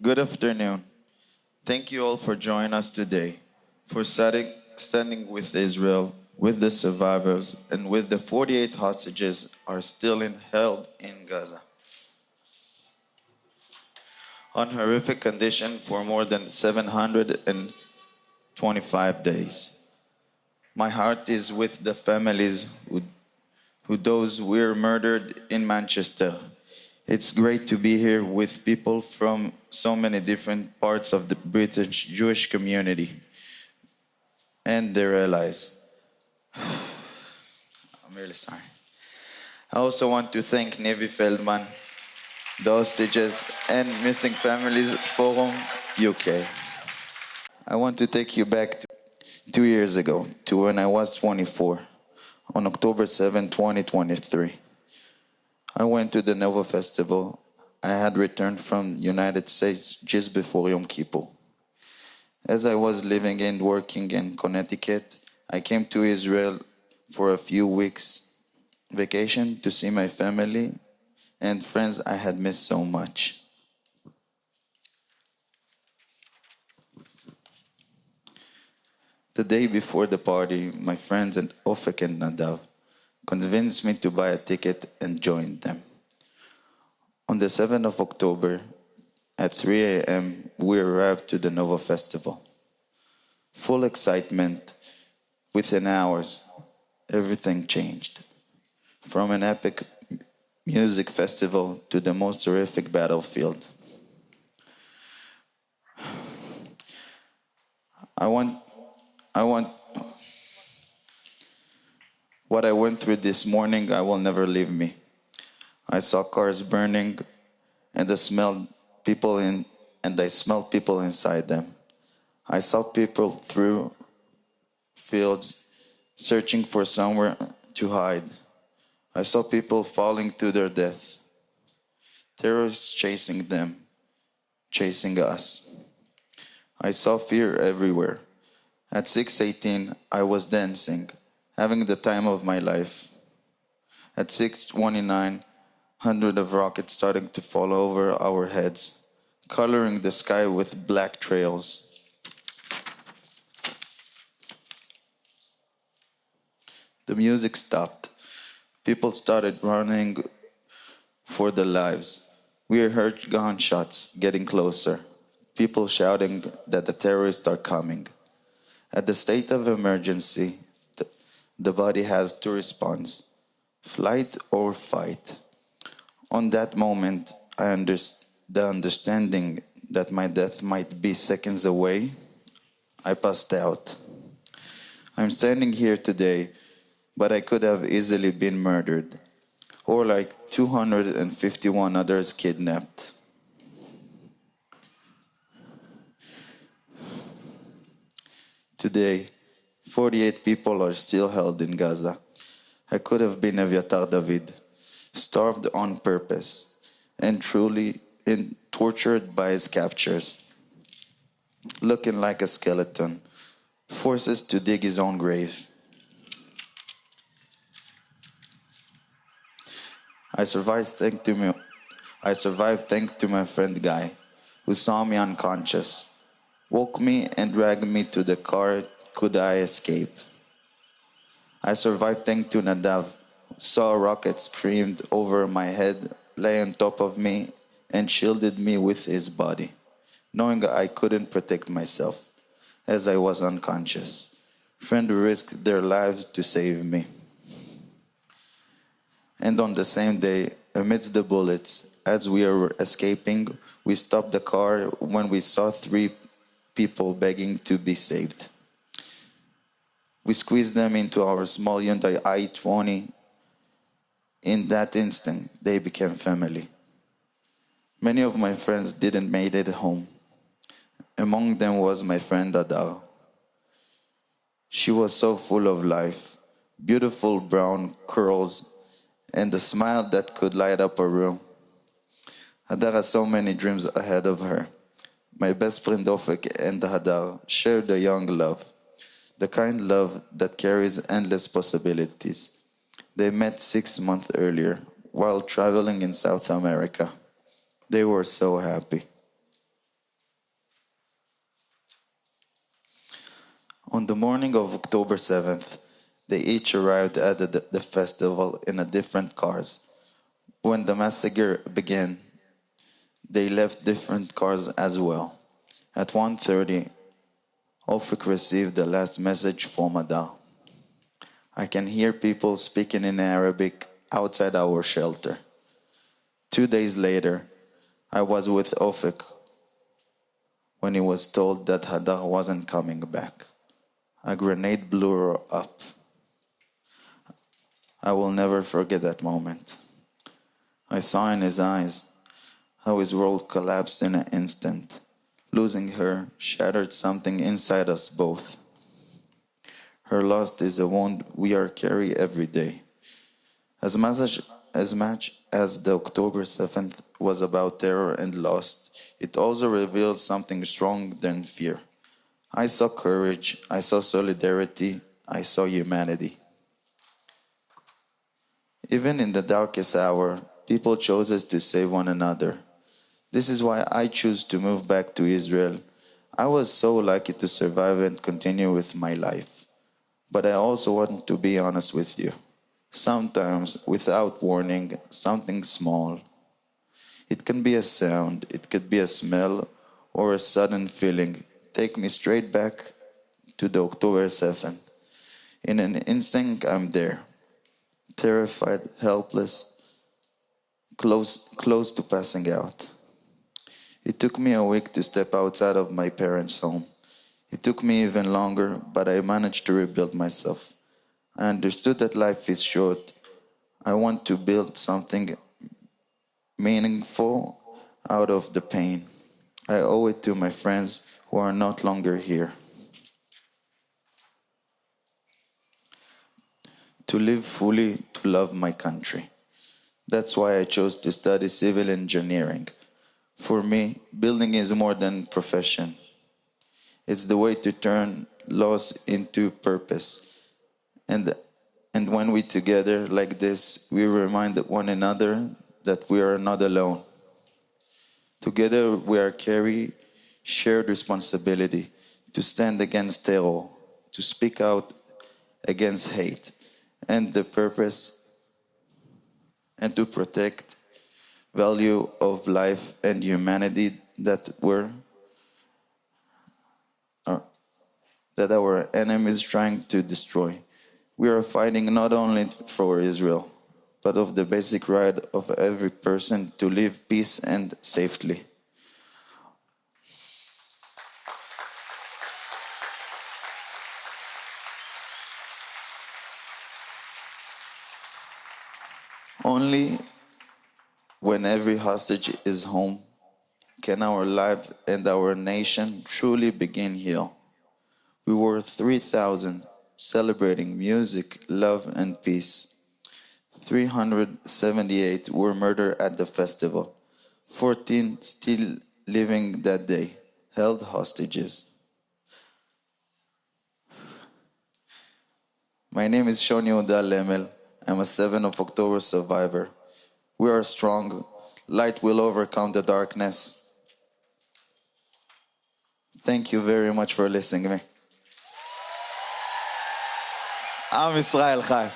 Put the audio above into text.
Good afternoon. Thank you all for joining us today, for standing with Israel, with the survivors, and with the 48 hostages are still held in Gaza. On horrific condition for more than 725 days. My heart is with the families who those were murdered in Manchester. It's great to be here with people from so many different parts of the British Jewish community and their allies. I'm really sorry. I also want to thank Nevi Feldman, the hostages, and Missing Families Forum UK. I want to take you back to 2 years ago, to when I was 24, on October 7, 2023. I went to the Nova Festival. I had returned from the United States just before Yom Kippur. As I was living and working in Connecticut, I came to Israel for a few weeks vacation to see my family and friends I had missed so much. The day before the party, my friends and Ofek and Nadav convinced me to buy a ticket and join them. On the 7th of October, at 3 a.m., we arrived to the Nova Festival. Full excitement, within hours, everything changed. From an epic music festival to the most horrific battlefield. What I went through this morning, I will never leave me. I saw cars burning, and I smelled people inside them. I saw people through fields searching for somewhere to hide. I saw people falling to their death. Terrorists chasing them, chasing us. I saw fear everywhere. At 6:18, I was dancing, having the time of my life. At 6:29, hundreds of rockets starting to fall over our heads, coloring the sky with black trails. The music stopped. People started running for their lives. We heard gunshots getting closer. People shouting that the terrorists are coming. At the state of emergency, the body has two responses, flight or fight. On that moment, the understanding that my death might be seconds away, I passed out. I'm standing here today, but I could have easily been murdered, or like 251 others kidnapped. Today, 48 people are still held in Gaza. I could have been Aviatar David, starved on purpose, and truly tortured by his captors. Looking like a skeleton, forces to dig his own grave. I survived thanks to my friend Guy, who saw me unconscious, woke me and dragged me to the car. Could I escape? I survived thanks to Nadav, who saw a rocket screamed over my head, lay on top of me, and shielded me with his body, knowing I couldn't protect myself, as I was unconscious. Friends risked their lives to save me. And on the same day, amidst the bullets, as we were escaping, we stopped the car when we saw 3 people begging to be saved. We squeezed them into our small Hyundai i20. In that instant, they became family. Many of my friends didn't make it home. Among them was my friend Adar. She was so full of life, beautiful brown curls, and a smile that could light up a room. Hadar has so many dreams ahead of her. My best friend Ofek and Hadar shared a young love, the kind love that carries endless possibilities. They met 6 months earlier while traveling in South America. They were so happy. On the morning of October 7th, they each arrived at the festival in a different cars. When the massacre began, they left different cars as well. At 1:30, Ofik received the last message from Adar. I can hear people speaking in Arabic outside our shelter. 2 days later, I was with Ofik when he was told that Hadar wasn't coming back. A grenade blew her up. I will never forget that moment. I saw in his eyes how his world collapsed in an instant. Losing her shattered something inside us both. Her loss is a wound we are carry every day. As much as the October 7th was about terror and loss, it also revealed something stronger than fear. I saw courage, I saw solidarity, I saw humanity. Even in the darkest hour, people chose us to save one another. This is why I choose to move back to Israel. I was so lucky to survive and continue with my life. But I also want to be honest with you. Sometimes, without warning, something small. It can be a sound, it could be a smell, or a sudden feeling. Take me straight back to the October 7th. In an instant, I'm there. Terrified, helpless, close to passing out. It took me a week to step outside of my parents' home. It took me even longer, but I managed to rebuild myself. I understood that life is short. I want to build something meaningful out of the pain. I owe it to my friends who are not longer here. To live fully, to love my country. That's why I chose to study civil engineering. For me, building is more than profession. It's the way to turn loss into purpose. And when we together like this, we remind one another that we are not alone. Together we are carry shared responsibility to stand against terror, to speak out against hate, and the purpose and to protect value of life and humanity that our enemies trying to destroy. We are fighting not only for Israel, but of the basic right of every person to live peace and safely. Only when every hostage is home can our life and our nation truly begin heal. We were 3,000 celebrating music, love, and peace. 378 were murdered at the festival. 14 still living that day, held hostages. My name is Shaun Lemel. I'm a 7th of October survivor. We are strong. Light will overcome the darkness. Thank you very much for listening to me. Am Israel Chai.